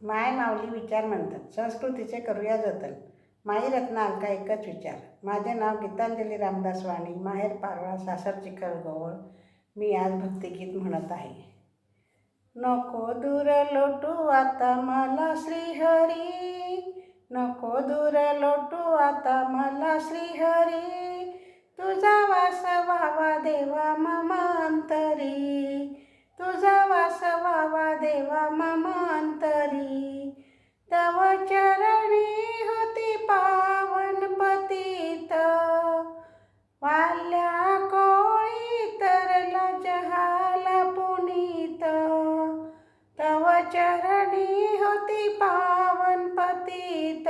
माय माऊली विचार म्हणतात, संस्कृतीचे करूया जतन. माई रत्ना अलका एकच विचार. माझे नाव गीतांजली रामदास वाणी, माहेर पारवा, सासर चिखलगोळ. मी आज भक्तिगीत म्हणत आहे. नको दूर लोटू आता मला श्रीहरी, नको दूर लोटू आता मला श्रीहरी. तुझा वास व्हावा देवा मम अंतरी, तुझा वास व्हावा देवा मम अंतरी. तव चरणी होती पावन पतित, वाल्या कोळी तरला जहाला पुनीत. तव चरणी होती पावन पतित,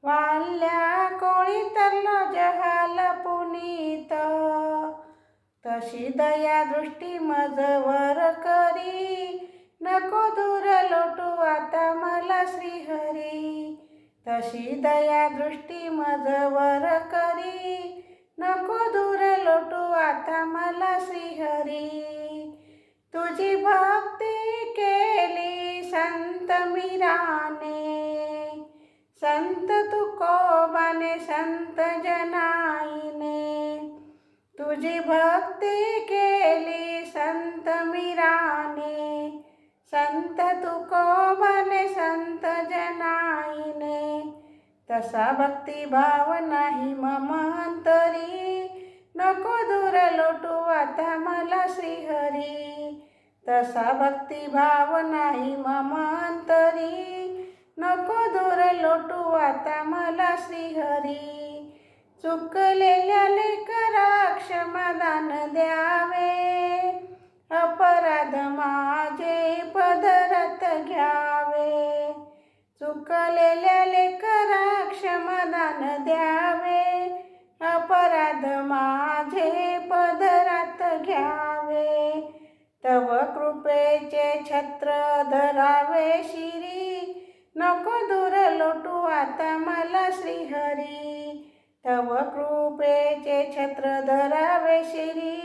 वाल्या कोळी तरला जहाला पुनीत. तशी दया दृष्टी मजवर करी, नको दूर लोटू आता मला श्रीहरी. तशी दया दृष्टी मजवर करी, नको दूर लोटू आता मला श्रीहरी. तुझी भक्ती केली संत मीराने, संत तुकोबाने, संत जनाईने. तुझी भक्ती केली संत मीराने, संत तुकोबाने, संत जनाईने. तसा भक्तिभाव नाही मम अंतरी, नको दूर लोटू आता मला श्रीहरी. तसा भक्तिभाव नाही मम अंतरी, नको दूर लोटू आता मला श्रीहरी. चुकलेल्या लेकरा क्षमादान द्यावे, अपराध माझे पदरात घ्यावे. चुकलेल्या लेकरा क्षमादान द्यावे, अपराध माझे पदरात घ्यावे. तव कृपेचे छत्र धरावे शिरी, नको दूर लोटू आता मला श्रीहरी. तव कृपेचे छत्र धरावे शिरी,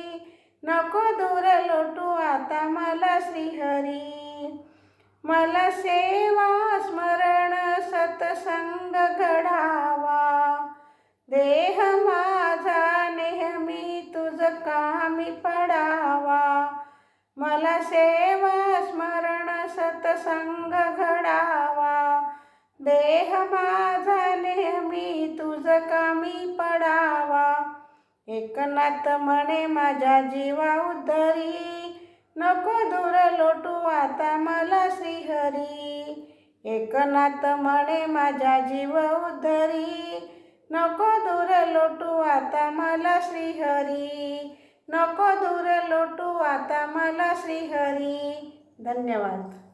नको दूर लोटू आता मला श्रीहरी. मला सेवा स्मरण सत्संग घडावा, देह माझा नेहमी तुझ कामी पडावा. मला सेवा स्मरण सत्संग घडावा, देह माझा नेहमी तुझ कामी पडावा. एकनाथ म्हणे माझ्या जीवा उद्धरी, नको दूर लोटू आता मला श्रीहरी. एकनाथ म्हणे माझ्या जीव उद्धरी, नको दूर लोटू आता मला श्रीहरी. नको दूर लोटू आता मला श्रीहरी. धन्यवाद.